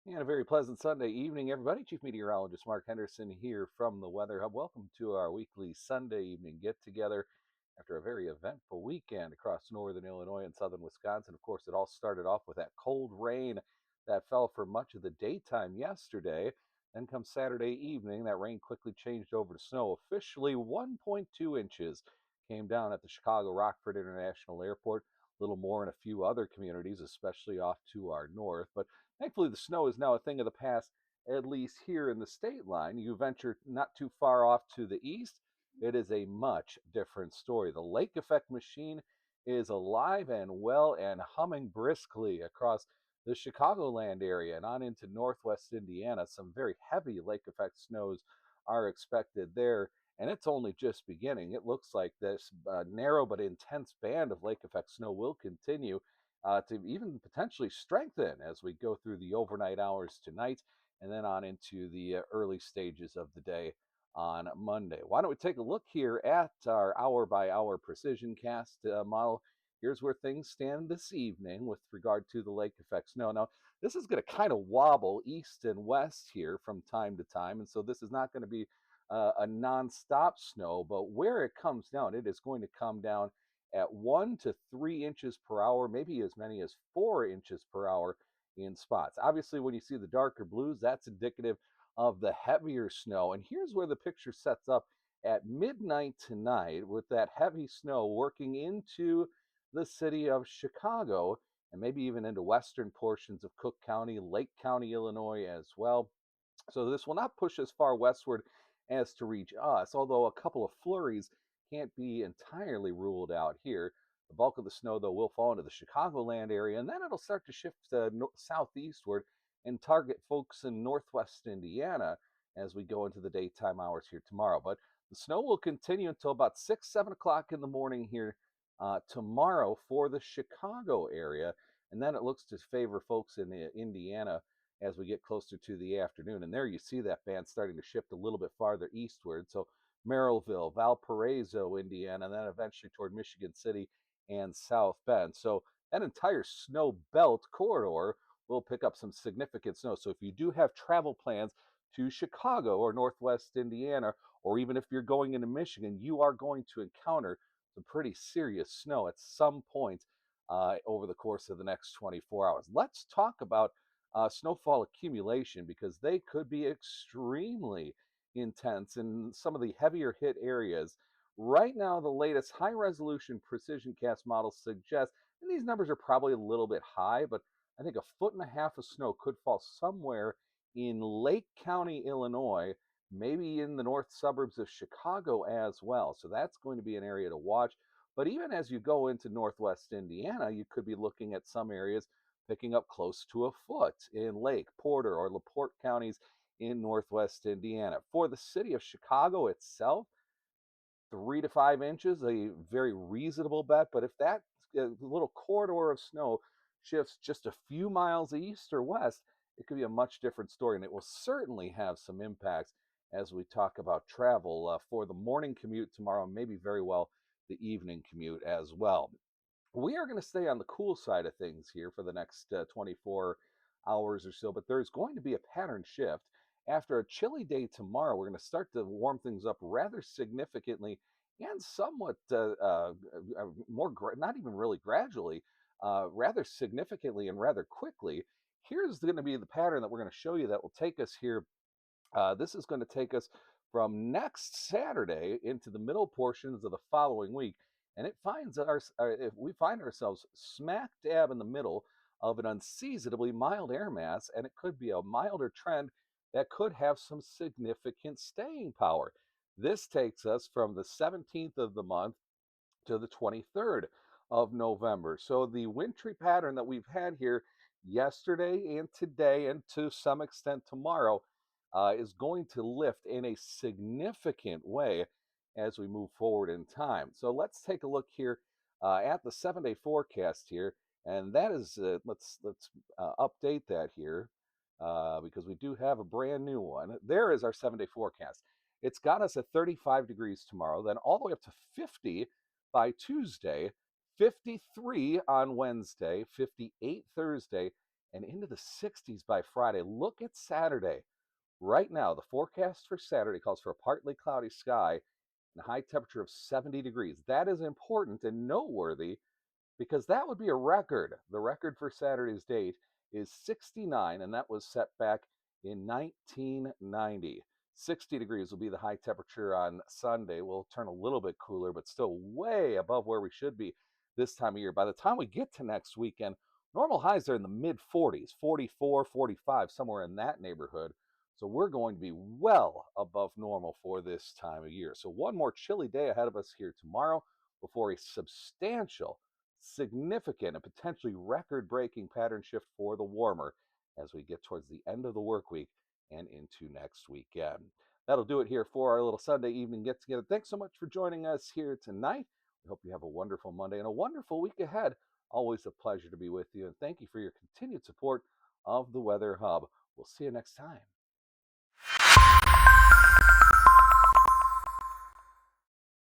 And a very pleasant Sunday evening, everybody. Chief Meteorologist Mark Henderson here from the Weather Hub. Welcome to our weekly Sunday evening get together after a very eventful weekend across northern Illinois and southern Wisconsin. Of course, it all started off with that cold rain that fell for much of the daytime yesterday. Then, come Saturday evening, that rain quickly changed over to snow. Officially, 1.2 inches came down at the Chicago Rockford International Airport. A little more in a few other communities, especially off to our north. But thankfully, the snow is now a thing of the past, at least here in the state line. You venture not too far off to the east, it is a much different story. The lake effect machine is alive and well and humming briskly across the Chicagoland area and on into northwest Indiana. Some very heavy lake effect snows are expected there, and it's only just beginning. It looks like this narrow but intense band of lake effect snow will continue to even potentially strengthen as we go through the overnight hours tonight and then on into the early stages of the day on Monday. Why don't we take a look here at our hour by hour precision cast model? Here's where things stand this evening with regard to the lake effect snow. Now, this is going to kind of wobble east and west here from time to time, and so this is not going to be a nonstop snow, but where it comes down, it is going to come down at 1 to 3 inches per hour, maybe as many as 4 inches per hour in spots. Obviously, when you see the darker blues, that's indicative of the heavier snow. And here's where the picture sets up at midnight tonight with that heavy snow working into the city of Chicago and maybe even into western portions of Cook County, Lake County, Illinois as well. So this will not push as far westward as to reach us, although a couple of flurries can't be entirely ruled out here. The bulk of the snow, though, will fall into the Chicagoland area, and then it'll start to shift southeastward and target folks in northwest Indiana as we go into the daytime hours here tomorrow. But the snow will continue until about 6, 7 o'clock in the morning here tomorrow for the Chicago area, and then it looks to favor folks in Indiana as we get closer to the afternoon. And there you see that band starting to shift a little bit farther eastward. So Merrillville, Valparaiso, Indiana, and then eventually toward Michigan City and South Bend. So that entire snow belt corridor will pick up some significant snow. So if you do have travel plans to Chicago or Northwest Indiana, or even if you're going into Michigan, you are going to encounter some pretty serious snow at some point over the course of the next 24 hours. Let's talk about snowfall accumulation because they could be extremely intense in some of the heavier hit areas. Right now, the latest high resolution precision cast models suggest, and these numbers are probably a little bit high, but I think 1.5 feet of snow could fall somewhere in Lake County, Illinois, maybe in the north suburbs of Chicago as well. So that's going to be an area to watch. But even as you go into northwest Indiana, you could be looking at some areas picking up close to a foot in Lake, Porter, or LaPorte counties in northwest Indiana. For the city of Chicago itself, 3 to 5 inches, a very reasonable bet. But if that little corridor of snow shifts just a few miles east or west, it could be a much different story. And it will certainly have some impacts as we talk about travel for the morning commute tomorrow, maybe very well the evening commute as well. We are going to stay on the cool side of things here for the next 24 hours or so, but there's going to be a pattern shift. After a chilly day tomorrow, we're going to start to warm things up rather significantly and somewhat not even really gradually, rather significantly and rather quickly. Here's going to be the pattern that we're going to show you that will take us here. This is going to take us from next Saturday into the middle portions of the following week, and it finds if we find ourselves smack dab in the middle of an unseasonably mild air mass, and it could be a milder trend that could have some significant staying power. This takes us from the 17th of the month to the 23rd of November. So the wintry pattern that we've had here yesterday and today, and to some extent tomorrow, is going to lift in a significant way as we move forward in time. So let's take a look here at the 7-day forecast here, and that is let's update that here because we do have a brand new one. There is our 7-day forecast. It's got us at 35 degrees tomorrow, then all the way up to 50 by Tuesday, 53 on Wednesday, 58 Thursday, and into the 60s by Friday. Look at Saturday. Right now, the forecast for Saturday calls for a partly cloudy sky and a high temperature of 70 degrees. That is important and noteworthy because that would be a record. The record for Saturday's date is 69, and that was set back in 1990. 60 degrees will be the high temperature on Sunday. We'll turn a little bit cooler, but still way above where we should be this time of year. By the time we get to next weekend, normal highs are in the mid 40s, 44, 45, somewhere in that neighborhood. So we're going to be well above normal for this time of year. So one more chilly day ahead of us here tomorrow before a substantial, significant, and potentially record-breaking pattern shift for the warmer as we get towards the end of the work week and into next weekend. That'll do it here for our little Sunday evening get together. Thanks so much for joining us here tonight. We hope you have a wonderful Monday and a wonderful week ahead. Always a pleasure to be with you, and thank you for your continued support of the Weather Hub. We'll see you next time.